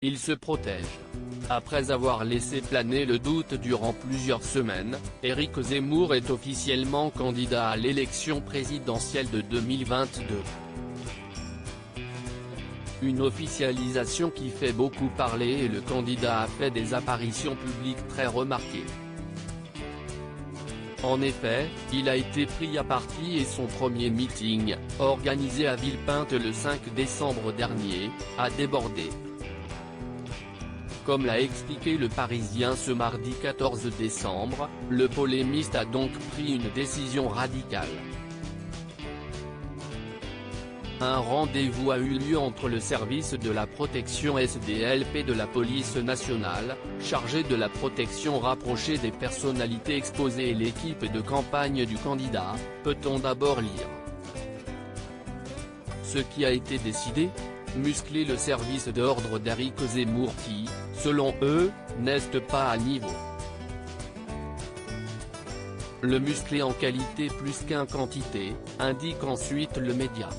Il se protège. Après avoir laissé planer le doute durant plusieurs semaines, Éric Zemmour est officiellement candidat à l'élection présidentielle de 2022. Une officialisation qui fait beaucoup parler et le candidat a fait des apparitions publiques très remarquées. En effet, il a été pris à partie et son premier meeting, organisé à Villepinte le 5 décembre dernier, a débordé. Comme l'a expliqué Le Parisien ce mardi 14 décembre, le polémiste a donc pris une décision radicale. Un rendez-vous a eu lieu entre le service de la protection SDLP de la police nationale, chargé de la protection rapprochée des personnalités exposées et l'équipe de campagne du candidat, peut-on d'abord lire. Ce qui a été décidé ? Muscler le service d'ordre d'Éric Zemmour qui, selon eux, n'est pas à niveau. Le muscler en qualité plus qu'en quantité, indique ensuite le média.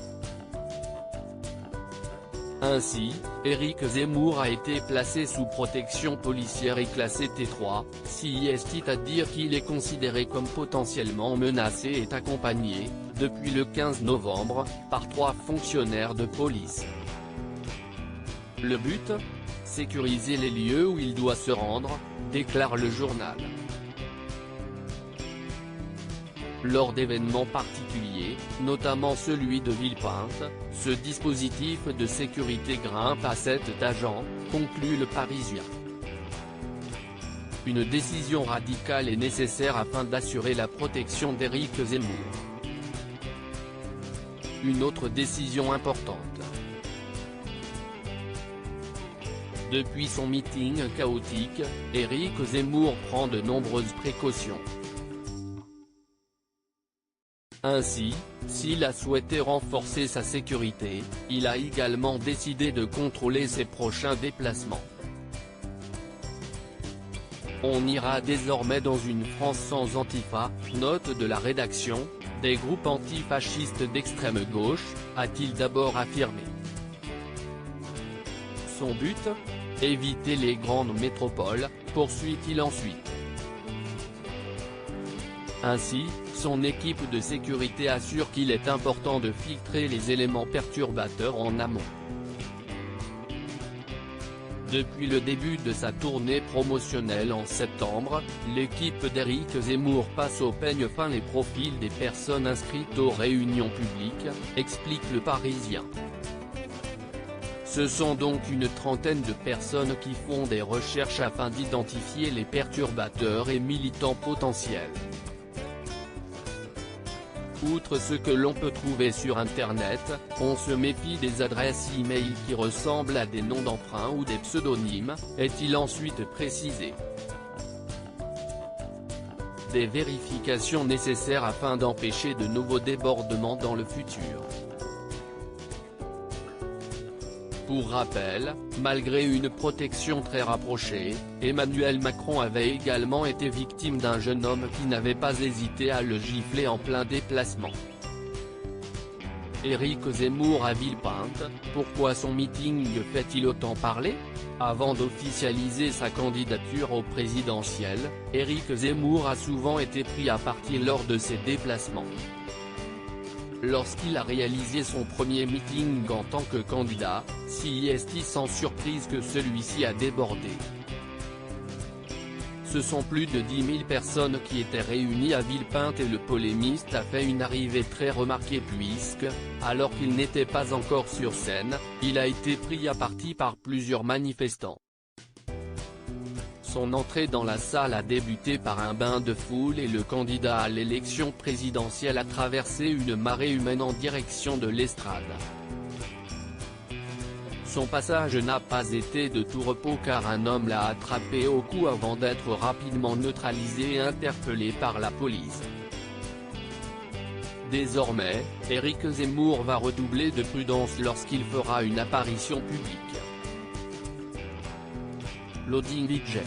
Ainsi, Éric Zemmour a été placé sous protection policière et classé T3, c'est-à-dire qu'il est considéré comme potentiellement menacé et est accompagné, depuis le 15 novembre, par 3 fonctionnaires de police. Le but ? Sécuriser les lieux où il doit se rendre, déclare le journal. Lors d'événements particuliers, notamment celui de Villepinte, ce dispositif de sécurité grimpe à 7 agents, conclut Le Parisien. Une décision radicale est nécessaire afin d'assurer la protection d'Éric Zemmour. Une autre décision importante. Depuis son meeting chaotique, Éric Zemmour prend de nombreuses précautions. Ainsi, s'il a souhaité renforcer sa sécurité, il a également décidé de contrôler ses prochains déplacements. On ira désormais dans une France sans Antifa, note de la rédaction, des groupes antifascistes d'extrême gauche, a-t-il d'abord affirmé. Son but ? Éviter les grandes métropoles, poursuit-il ensuite. Ainsi, son équipe de sécurité assure qu'il est important de filtrer les éléments perturbateurs en amont. Depuis le début de sa tournée promotionnelle en septembre, l'équipe d'Éric Zemmour passe au peigne fin les profils des personnes inscrites aux réunions publiques, explique Le Parisien. Ce sont donc une trentaine de personnes qui font des recherches afin d'identifier les perturbateurs et militants potentiels. Outre ce que l'on peut trouver sur Internet, on se méfie des adresses e-mail qui ressemblent à des noms d'emprunt ou des pseudonymes, est-il ensuite précisé. Des vérifications nécessaires afin d'empêcher de nouveaux débordements dans le futur. Pour rappel, malgré une protection très rapprochée, Emmanuel Macron avait également été victime d'un jeune homme qui n'avait pas hésité à le gifler en plein déplacement. Éric Zemmour à Villepinte, pourquoi son meeting fait-il autant parler ? Avant d'officialiser sa candidature au présidentiel, Éric Zemmour a souvent été pris à partie lors de ses déplacements. Lorsqu'il a réalisé son premier meeting en tant que candidat, c'est sans surprise que celui-ci a débordé. Ce sont plus de 10 000 personnes qui étaient réunies à Villepinte et le polémiste a fait une arrivée très remarquée puisque, alors qu'il n'était pas encore sur scène, il a été pris à partie par plusieurs manifestants. Son entrée dans la salle a débuté par un bain de foule et le candidat à l'élection présidentielle a traversé une marée humaine en direction de l'estrade. Son passage n'a pas été de tout repos car un homme l'a attrapé au cou avant d'être rapidement neutralisé et interpellé par la police. Désormais, Éric Zemmour va redoubler de prudence lorsqu'il fera une apparition publique. Loading DJ.